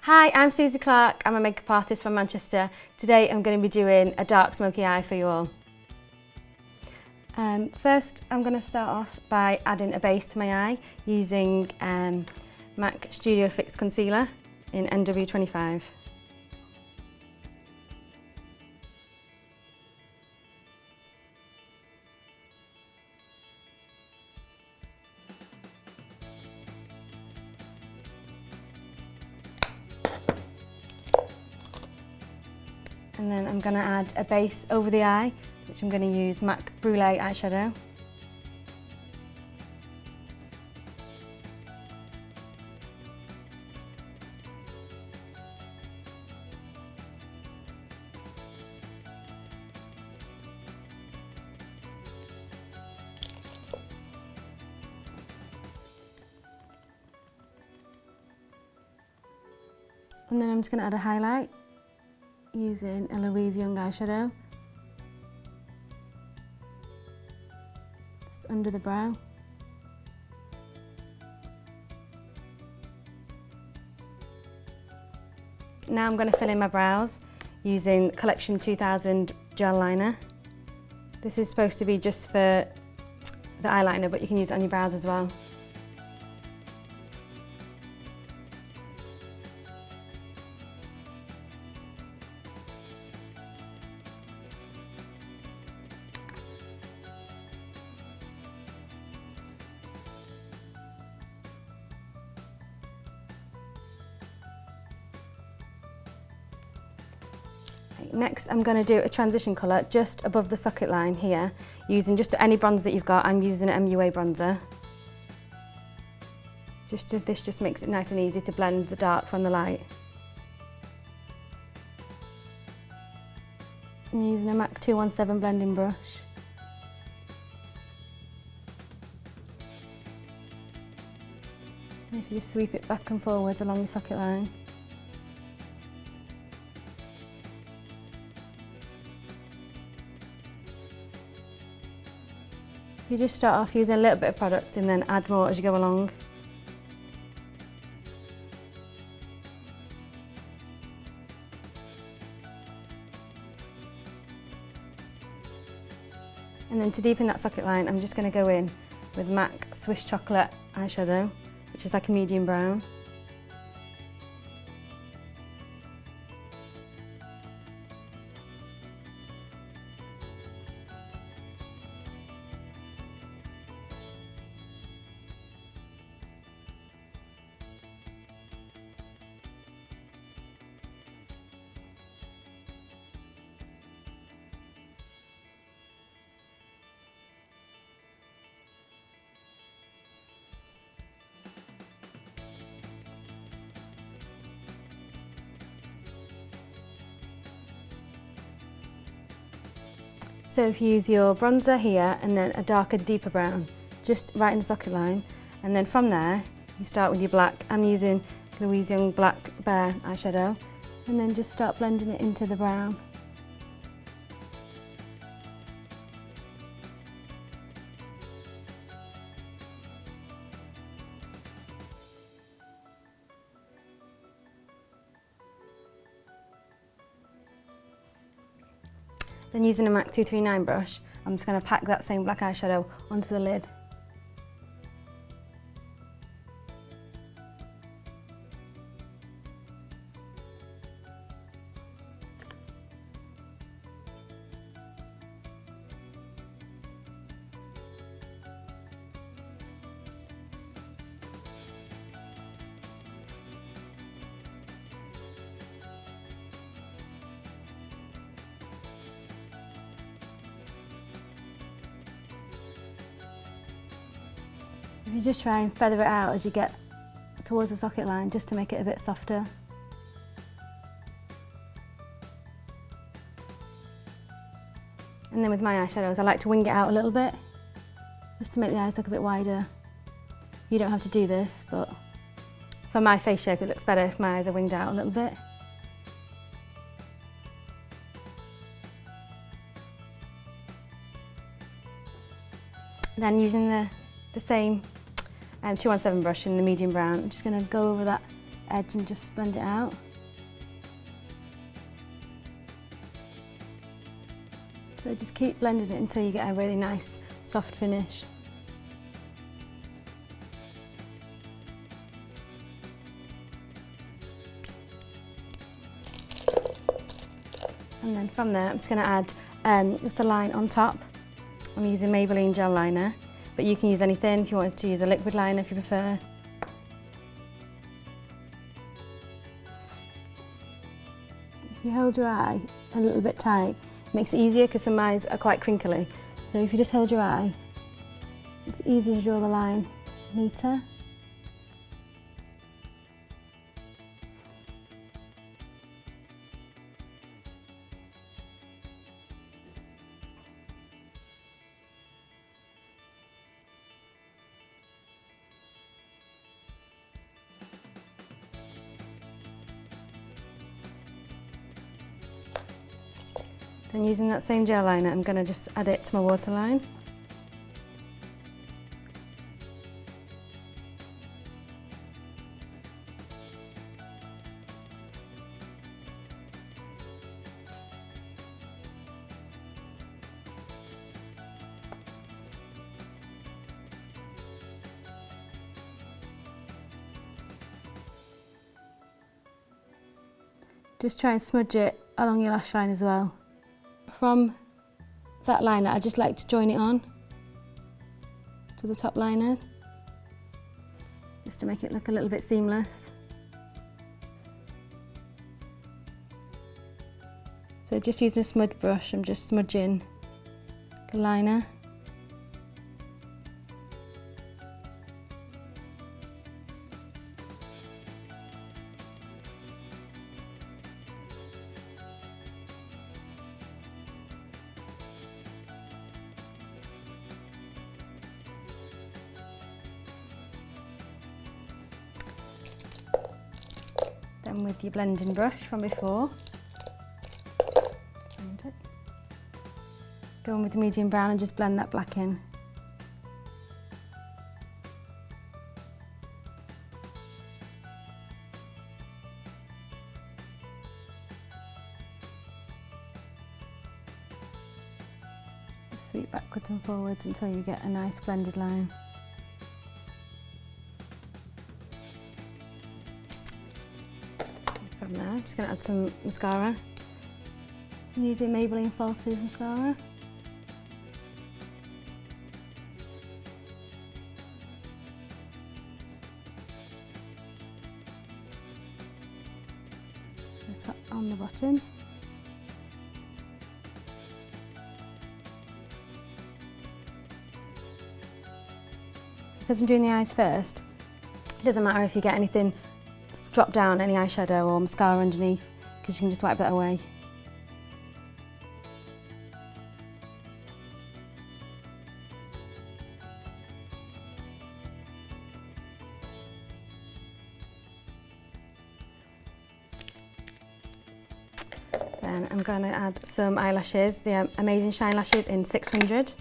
Hi, I'm Suzy Clarke. I'm a makeup artist from Manchester. Today I'm going to be doing a dark smoky eye for you all. First I'm going to start off by adding a base to my eye using MAC Studio Fix Concealer in NW25. And then I'm going to add a base over the eye, which I'm going to use MAC Brulee eyeshadow. And then I'm just going to add a highlight using a Louise Young eyeshadow, just under the brow. Now I'm going to fill in my brows using Collection 2000 gel liner. This is supposed to be just for the eyeliner, but you can use it on your brows as well. Next I'm going to do a transition colour just above the socket line here, using just any bronzer that you've got. I'm using an MUA bronzer. This just makes it nice and easy to blend the dark from the light. I'm using a MAC 217 blending brush. And if you just sweep it back and forwards along the socket line. You just start off using a little bit of product and then add more as you go along. And then to deepen that socket line, I'm just going to go in with MAC Swiss Chocolate eyeshadow, which is like a medium brown. So if you use your bronzer here and then a darker, deeper brown, just right in the socket line, and then from there you start with your black. I'm using Louise Young Black Bear eyeshadow, and then just start blending it into the brown. Then using a MAC 239 brush, I'm just going to pack that same black eyeshadow onto the lid. If you just try and feather it out as you get towards the socket line, just to make it a bit softer. And then with my eyeshadows, I like to wing it out a little bit, just to make the eyes look a bit wider. You don't have to do this, but for my face shape, it looks better if my eyes are winged out a little bit. Then using the same 217 brush in the medium brown, I'm just going to go over that edge and just blend it out. So just keep blending it until you get a really nice soft finish. And then from there I'm just going to add just a line on top. I'm using Maybelline gel liner, but you can use anything if you wanted to use a liquid liner if you prefer. If you hold your eye a little bit tight, it makes it easier because some eyes are quite crinkly. So if you just hold your eye, it's easier to draw the line neater. Then using that same gel liner, I'm going to just add it to my waterline. Just try and smudge it along your lash line as well. From that liner, I just like to join it on to the top liner, just to make it look a little bit seamless. So just using a smudge brush, I'm just smudging the liner. Then with your blending brush from before, go in with the medium brown and just blend that black in. Sweep backwards and forwards until you get a nice blended line. From there, I'm just going to add some mascara. I'm using Maybelline Falsies mascara. The top on the bottom. Because I'm doing the eyes first, it doesn't matter if you get anything drop down, any eyeshadow or mascara underneath, because you can just wipe that away. Then I'm going to add some eyelashes, the Amazing Shine lashes in 600. To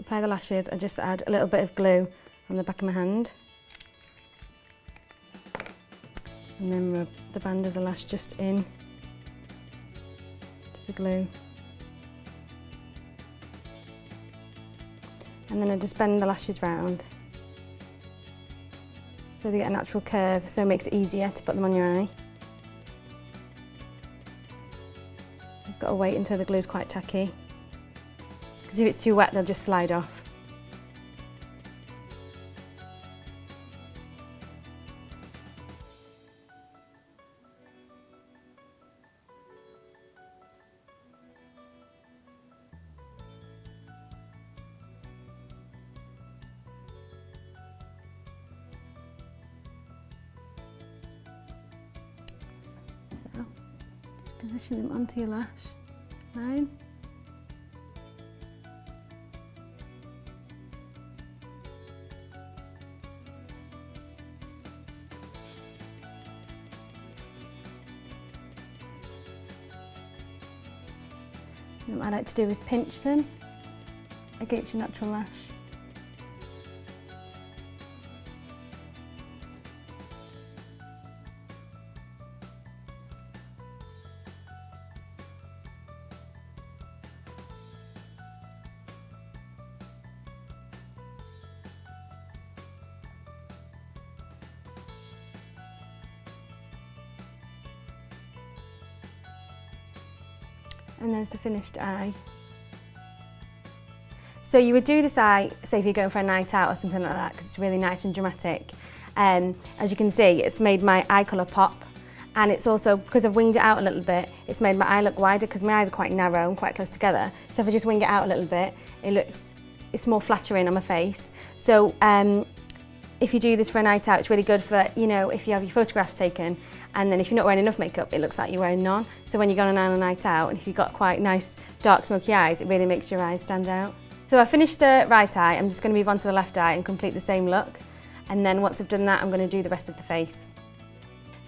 apply the lashes, I just add a little bit of glue on the back of my hand. And then rub the band of the lash just in to the glue. And then I just bend the lashes round so they get a natural curve, so it makes it easier to put them on your eye. You've got to wait until the glue is quite tacky, because if it's too wet they'll just slide off. So, just position them onto your lash line. And what I like to do is pinch them against your natural lash. And there's the finished eye. So you would do this eye, say if you're going for a night out or something like that, because it's really nice and dramatic. As you can see, it's made my eye colour pop, and it's also, because I've winged it out a little bit, it's made my eye look wider because my eyes are quite narrow and quite close together. So if I just wing it out a little bit, it's more flattering on my face. So if you do this for a night out, it's really good for, you know, if you have your photographs taken, and then if you're not wearing enough makeup, it looks like you're wearing none. So when you're going on a night out, and if you've got quite nice dark smoky eyes, it really makes your eyes stand out. So I finished the right eye, I'm just going to move on to the left eye and complete the same look. And then once I've done that, I'm going to do the rest of the face.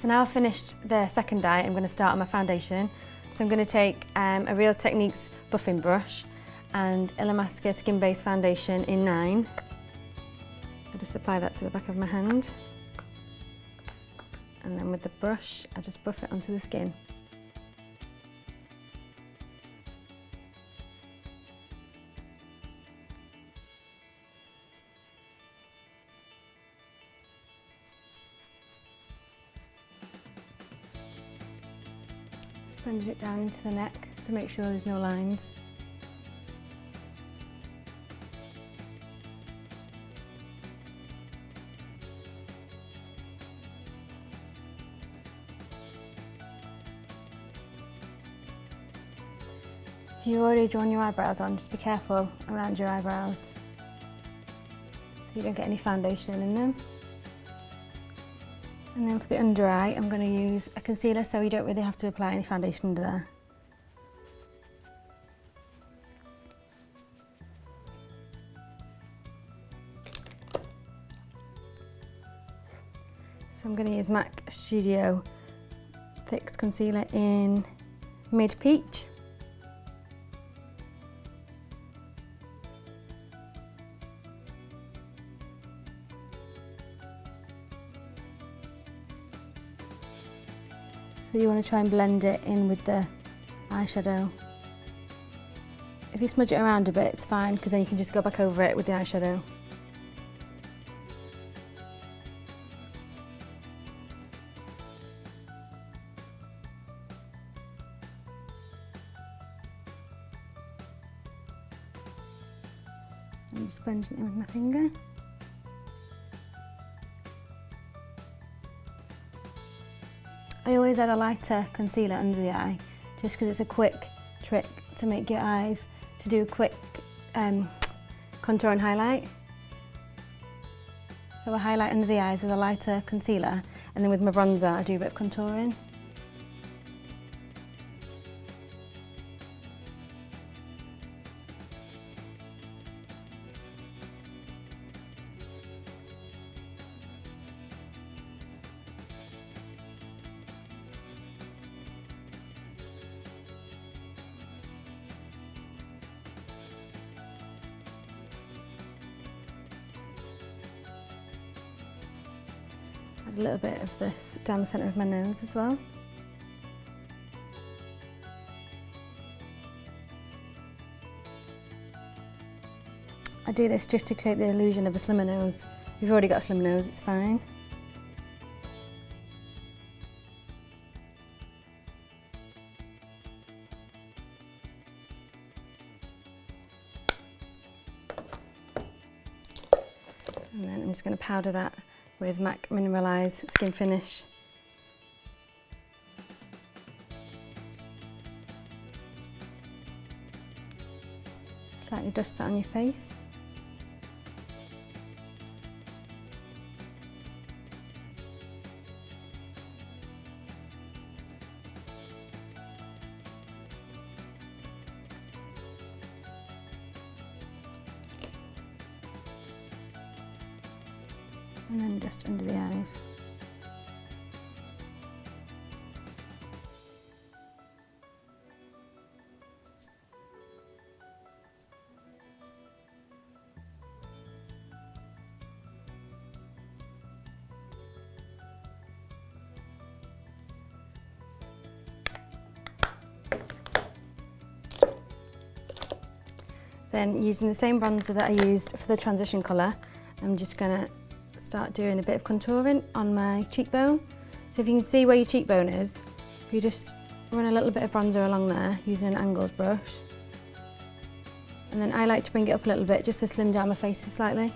So now I've finished the second eye, I'm going to start on my foundation. So I'm going to take a Real Techniques buffing brush and Illamasqua Skin Based Foundation in 9. I'll just apply that to the back of my hand. And then with the brush, I just buff it onto the skin. Sponge it down into the neck to make sure there's no lines. If you've already drawn your eyebrows on, just be careful around your eyebrows so you don't get any foundation in them. And then for the under eye, I'm going to use a concealer so you don't really have to apply any foundation under there. So I'm going to use MAC Studio Fix Concealer in Mid Peach. So you want to try and blend it in with the eyeshadow. If you smudge it around a bit, it's fine, because then you can just go back over it with the eyeshadow. I'm just sponging it in with my finger. I always add a lighter concealer under the eye, just because it's a quick trick to make your eyes, to do a quick contour and highlight. So I highlight under the eyes with a lighter concealer, and then with my bronzer I do a bit of contouring. Add a little bit of this down the centre of my nose as well. I do this just to create the illusion of a slimmer nose. If you've already got a slim nose, it's fine. And then I'm just going to powder that with MAC Mineralize Skin Finish. Slightly dust that on your face. And then just under the eyes. Then using the same bronzer that I used for the transition colour, I'm just going to start doing a bit of contouring on my cheekbone. So if you can see where your cheekbone is, if you just run a little bit of bronzer along there using an angled brush. And then I like to bring it up a little bit just to slim down my faces slightly.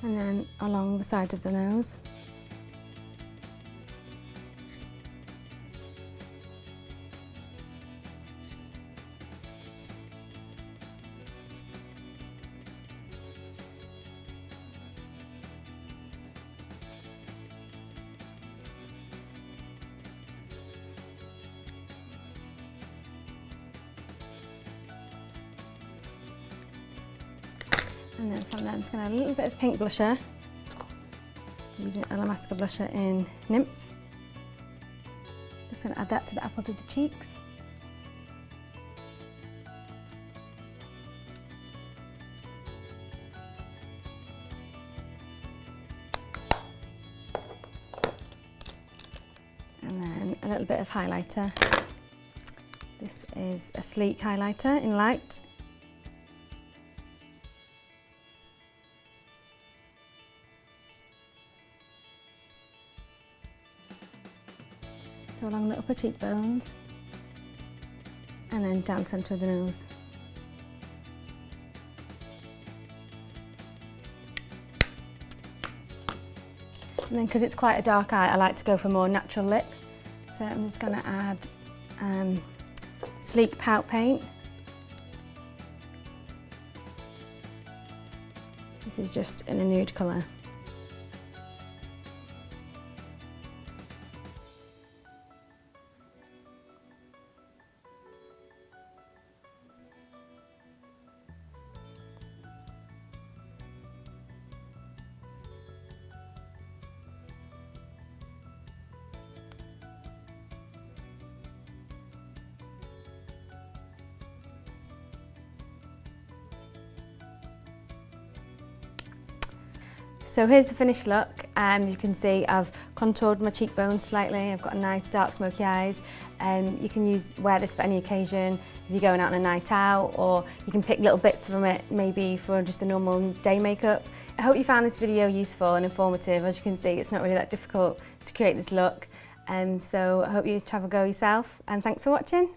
And then along the sides of the nose. And then from there I'm just going to add a little bit of pink blusher, using Alamasca blusher in Nymph. Just going to add that to the apples of the cheeks. And then a little bit of highlighter. This is a sleek highlighter in Light. So along the upper cheekbones and then down the centre of the nose. And then because it's quite a dark eye, I like to go for a more natural lip. So I'm just going to add sleek pout paint. This is just in a nude colour. So here's the finished look. You can see I've contoured my cheekbones slightly. I've got a nice dark smoky eyes. You can wear this for any occasion, if you're going out on a night out, or you can pick little bits from it maybe for just a normal day makeup. I hope you found this video useful and informative. As you can see, it's not really that difficult to create this look. So I hope you have a go yourself, and thanks for watching.